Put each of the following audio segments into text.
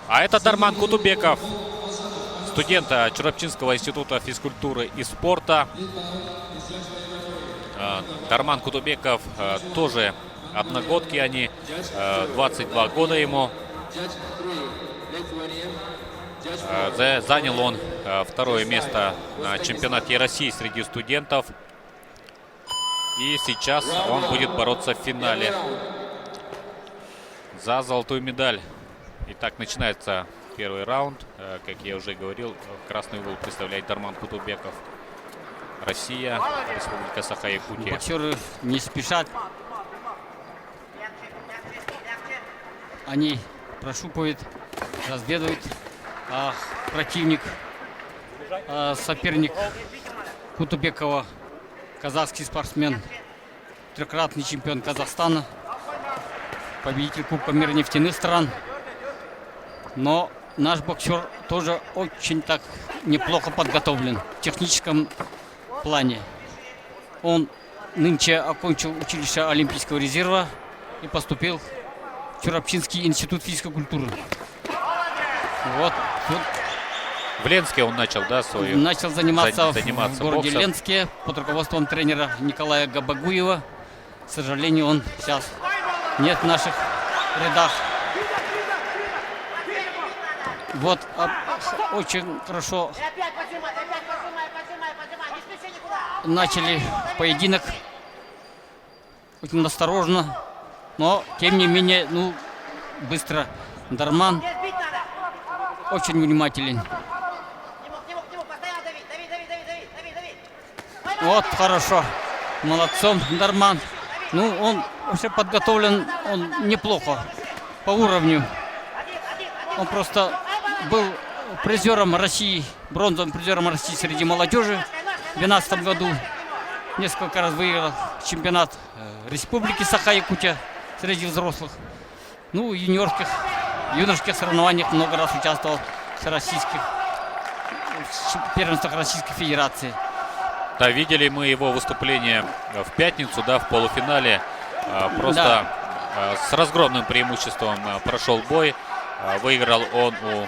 А это Дарман Кутубеков, студент Чурапчинского института физкультуры и спорта. Дарман Кутубеков тоже одногодки они, 22 года ему. Занял он второе место на чемпионате России среди студентов. И сейчас он будет бороться в финале за золотую медаль. Итак, начинается первый раунд. Как я уже говорил, красный угол представляет Дарман Кутубеков. Россия, Республика Саха-Якутия. Боксеры не спешат. Они прощупывают, разведывают. Противник, соперник Кутубекова, казахский спортсмен, трехкратный чемпион Казахстана, победитель Кубка мира нефтяных стран. Но наш боксер тоже очень так неплохо подготовлен в техническом плане. Он нынче окончил училище Олимпийского резерва и поступил в Чурапчинский институт физической культуры. Вот. В Ленске он начал, да, свою... Начал заниматься в городе боксом. Ленске под руководством тренера Николая Габагуева. К сожалению, он сейчас нет в наших рядах. Вот очень хорошо начали поединок. Очень осторожно, но тем не менее, быстро. Дарман очень внимателен. Вот, хорошо. Молодцом, Дарман. Он вообще подготовлен, он неплохо по уровню. Он просто был призером России, бронзовым призером России среди молодежи в 2012 году. Несколько раз выиграл чемпионат Республики Саха-Якутия среди взрослых. В юношеских соревнованиях много раз участвовал в первенствах Российской Федерации. Да, видели мы его выступление в пятницу, да, в полуфинале. Просто с разгромным преимуществом прошел бой. Выиграл он у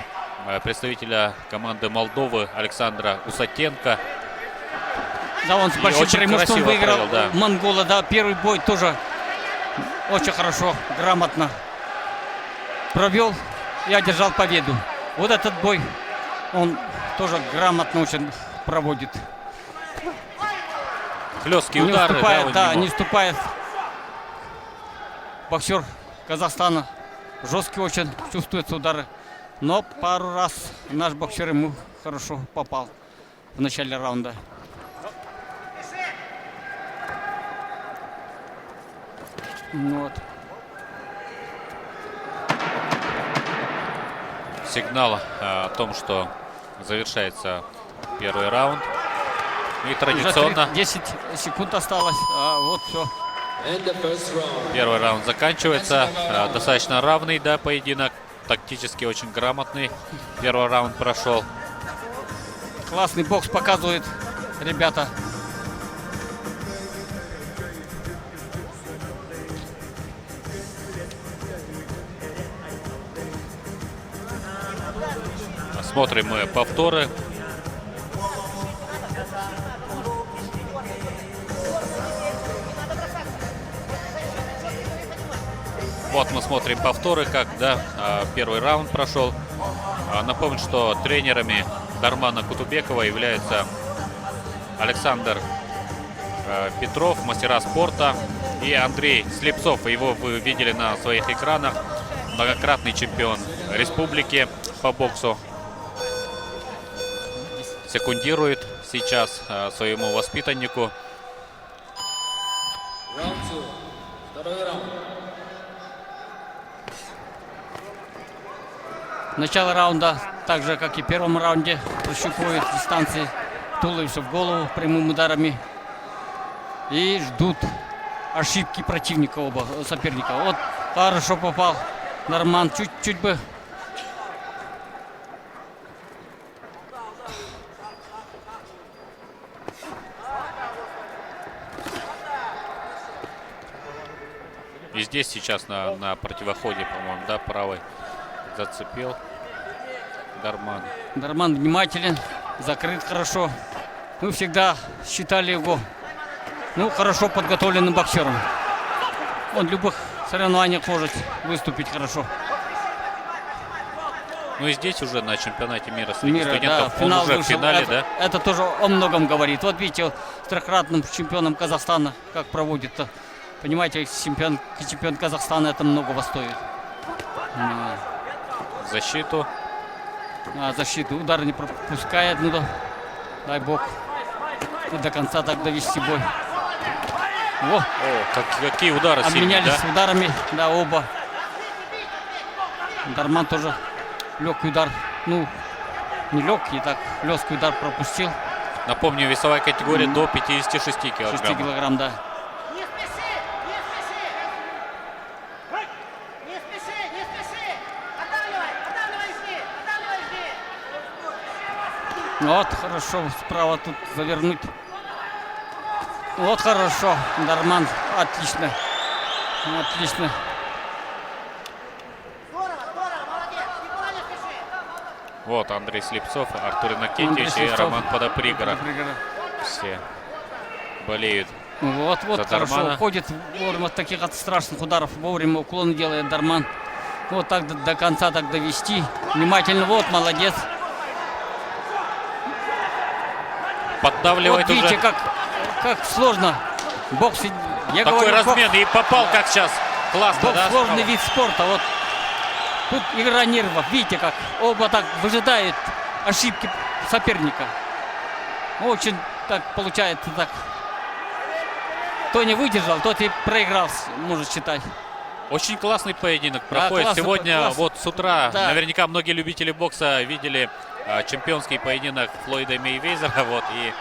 представителя команды Молдовы Александра Усатенко. Да, он с большим преимуществом выиграл монгола. Да, первый бой тоже очень хорошо, грамотно провел и одержал победу. Вот этот бой он тоже грамотно очень проводит. Хлесткие удары. Не уступает. Боксер Казахстана. Жесткий очень, чувствуются удары. Но пару раз наш боксер ему хорошо попал в начале раунда. Вот. Сигнал о том, что завершается первый раунд. И традиционно... 10 секунд осталось, вот все. Первый раунд заканчивается. Достаточно равный, да, поединок. Тактически очень грамотный. Первый раунд прошел. Классный бокс показывают ребята. Смотрим мы повторы. Вот мы смотрим повторы, как первый раунд прошел. Напомню, что тренерами Дармана Кутубекова являются Александр Петров, мастера спорта, и Андрей Слепцов. Его вы видели на своих экранах. Многократный чемпион республики по боксу. Секундирует сейчас своему воспитаннику. Начало раунда, так же как и в первом раунде, прощупывают дистанции туловища в голову прямыми ударами и ждут ошибки противника, оба соперника. Вот хорошо попал Дарман, чуть-чуть бы. И здесь сейчас на противоходе, по-моему, да, правой зацепил. Дарман. Дарман внимателен, закрыт хорошо. Мы всегда считали его, ну, хорошо подготовленным боксером. Он в любых соревнованиях может выступить хорошо. Ну и здесь уже на чемпионате мира среди Мира, да, студентов он финал уже в вышел. финале, это, да? это тоже о многом говорит. Вот видите, с трехкратным чемпионом Казахстана, как проводит-то. Понимаете, чемпион Казахстана, это многого стоит. Защиту. Защиту, удар не пропускает, ну да, дай бог. И до конца так довести бой. О, Какие удары сильные, обменялись да? ударами, да, оба. Дарман тоже легкий удар, ну, не легкий, так, легкий удар пропустил. Напомню, весовая категория до 56 6 килограмм. килограмм, да. Не спеши, не спеши. Не спеши, не спеши. Отдавливай, жди. Вот, хорошо, справа тут завернуть. Вот, хорошо, Дарман, отлично. Отлично. Здорово, молодец. Никуда не спеши. Вот Андрей Слепцов, Артур Андрей Иннокентьевич и Слепцов. Роман Подопригора. Подопригора. Все болеют. Вот, За хорошо Дармана. уходит вовремя от таких от страшных ударов. Вовремя уклон делает Дарман. Вот так до конца так довести. Внимательно, вот, молодец. Поддавливает Вот видите, уже. как сложно. Бокс, я Такой говорю, размен. И попал как сейчас. Классно, бокс да? сложный справа? вид спорта. Вот тут игра нервов. Видите, как оба так выжидают ошибки соперника. Очень так получается так. Кто не выдержал, тот и проиграл, может считать. Очень классный поединок проходит. классно, Сегодня классно. вот с утра Да. наверняка многие любители бокса видели чемпионский поединок Флойда Мейвезера. Вот, и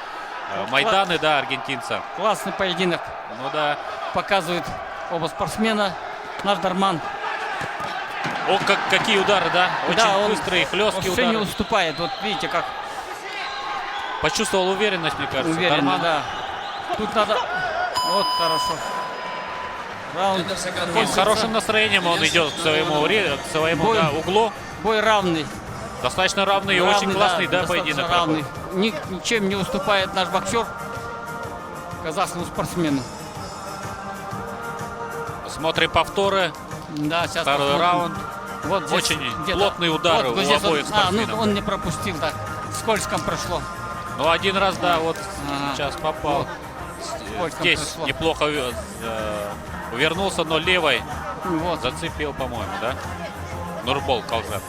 Майданы, да, аргентинца. Классный поединок. Ну да. Показывают оба спортсмена. Наш Дарман. О, какие удары, да? Очень Да, он быстрые, хлесткие вообще не удары. уступает. Вот видите, как Почувствовал уверенность, мне кажется. уверенно, Дарман. да. Тут надо... Вот, хорошо. Раунд. Он с кончился. хорошим настроением он идет к своему Бой. да, углу. Бой равный. Достаточно равный и очень классный, да, достаточно поединок равный. проходит. Ничем не уступает наш боксер казахскому спортсмену. Смотрим повторы. Да, сейчас Второй посмотрим. раунд. Вот здесь Очень где-то- плотные удары вот у здесь обоих ну спортсменов. он не пропустил, так. Скользко прошло. Ну, один раз, да, вот Ага. сейчас попал. Вот. Сколько Здесь прошло. неплохо увернулся, но левой Вот. зацепил, по-моему, да? Нурбол Калжан.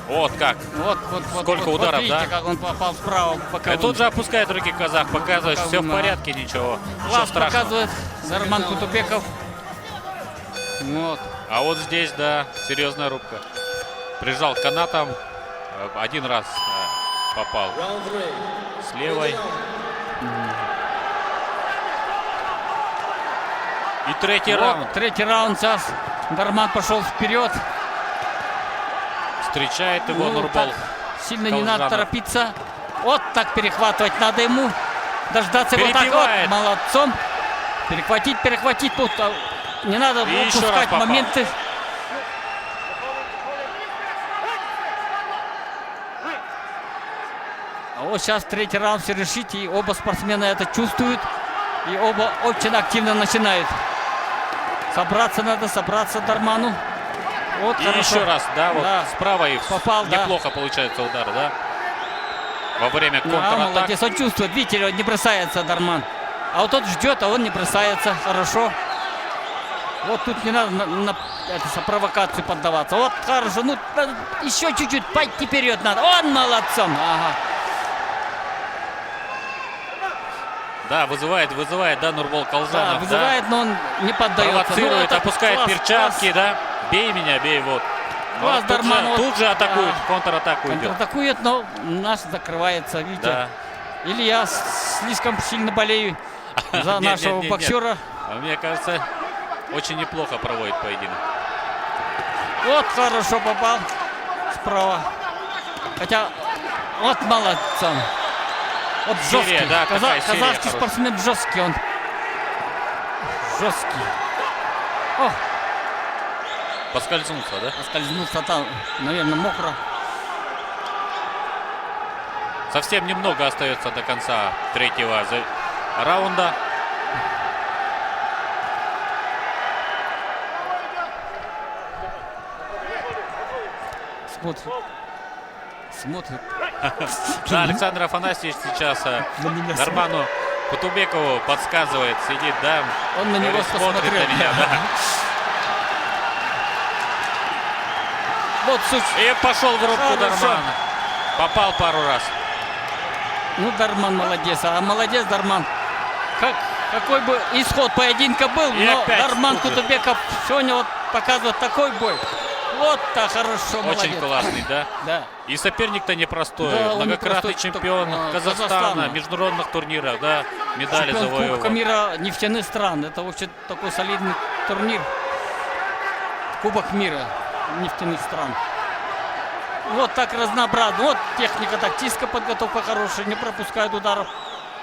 Вот как. Вот, Сколько вот, ударов, вот видите, да? как он попал вправо И боковым. тут же опускает руки казах, показывает, что все в Боковым, порядке, ничего. Ничего Класс страшного. показывает Дарман Кутубеков. Вот. А вот здесь, да, серьезная рубка. Прижал канатом. Один раз попал с левой. И третий раунд. Вот, третий раунд сейчас. Дарман пошел вперед. Встречает его Ну, Нурбол. так сильно не надо Калжанов. торопиться. Вот так перехватывать надо ему. Дождаться его так вот. Перебивает. Молодцом. Перехватить тут. Не надо И еще раз упускать попал. моменты. А вот сейчас третий раунд все решить. И оба спортсмена это чувствуют. И оба очень активно начинают. Собраться Дарману. Вот И хорошо. еще раз, да, вот Да. справа и Попал, да. неплохо получается удар, да? Во время Да, контратак. молодец, он чувствует, видите, он не бросается, Дарман. А вот тот ждет, а он не бросается, хорошо. Вот тут не надо на провокацию поддаваться. Вот хорошо, ну еще чуть-чуть пойти вперед надо. Он молодцом, ага. Да, вызывает, да, Нурбол Да, Калжанов, вызывает, но он не поддается. провоцирует, это опускает класс, перчатки, да? Бей меня, бей, вот. Класс, Вот тут, Дарман, же, вот. тут же атакует, Да. контратаку идет. Контратакует, но наш закрывается, видите. Да. Или я слишком сильно болею за Нет, нашего нет, нет, боксера. нет. А мне кажется, очень неплохо проводит поединок. Вот хорошо попал справа. Хотя вот молодцом. Вот Серия, жесткий. да, такая серия Казахский хорошая. спортсмен жесткий он. Жесткий. О, Поскользнулся, да? оскользнулся там, наверное, мокро. Совсем немного остается до конца третьего раунда. Смотрит. Смотрит. Да, Александр Афанасьевич сейчас На меня Дарману Кутубекову подсказывает, сидит, да. Он на него говорит, смотрит посмотрел. на меня, да. Вот суть. И пошел в рубку Хорошо. Дарман. Попал пару раз. Ну, Дарман молодец. А молодец Дарман. Какой бы исход поединка был, И но опять Дарман тут же. Кутубеков сегодня вот показывает такой бой. Вот так хорошо, молодец. Очень классный, да. Да. И соперник-то непростой. Да, он Многократный непростой, чемпион Казахстана. Казахстана, международных турниров, да. Медали Чемпион Кубка завоевал. мира нефтяных стран. Это вообще такой солидный турнир. Кубок мира нефтяных стран. Вот так разнообразно. Вот техника, тактическая подготовка хорошая. Не пропускает ударов.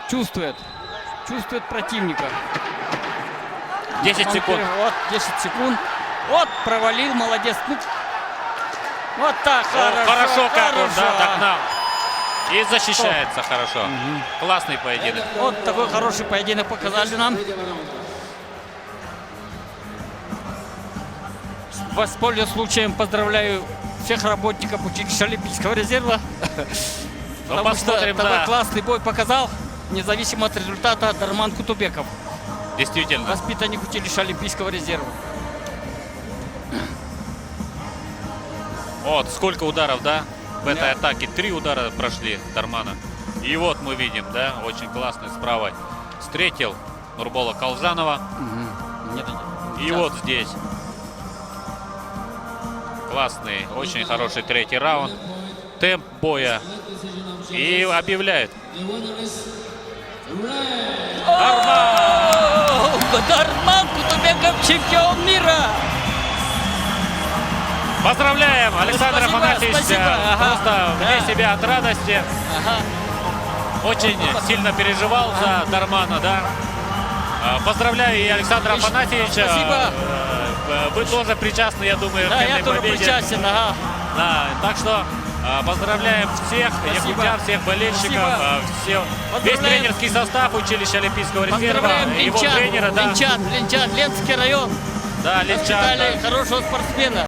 Чувствует противника. 10 секунд. Вот 10 секунд. Вот провалил, молодец. Ну, вот так, О, хорошо как он, да, хорошо. догнал. И защищается хорошо. Классный поединок. Вот такой хороший поединок показали нам. Воспользуясь случаем, поздравляю всех работников училища Олимпийского резерва. Ну, Потому что посмотрим, такой да. классный бой показал, независимо от результата, Дарман Кутубеков, Действительно. воспитанник училища Олимпийского резерва. Вот сколько ударов, да, в этой Да. атаке. 3 удара прошли Дармана. И вот мы видим, да, очень классный справа встретил Нурбола Калжанова. Нет, И сейчас. вот здесь. Классный, очень хороший третий раунд. Темп боя. И объявляет. О, Дарман Кутубеков, чемпион мира! Поздравляем, Александр Спасибо, Афанасьевич. спасибо. Ага, Просто вне да. себя от радости. Ага. Очень сильно переживал за Дармана, да. Поздравляю и Александра Афанасьевича. Спасибо. Вы тоже причастны, я думаю, Да, к я этой тоже победе. причастен, ага. Да, так что поздравляем всех Спасибо. якутян, всех болельщиков, Спасибо. весь Поздравляем. тренерский состав училища Олимпийского резерва, Поздравляем его тренера, да, Ленчан, Ленский район. да, Ленчан, да. Воспитали хорошего спортсмена.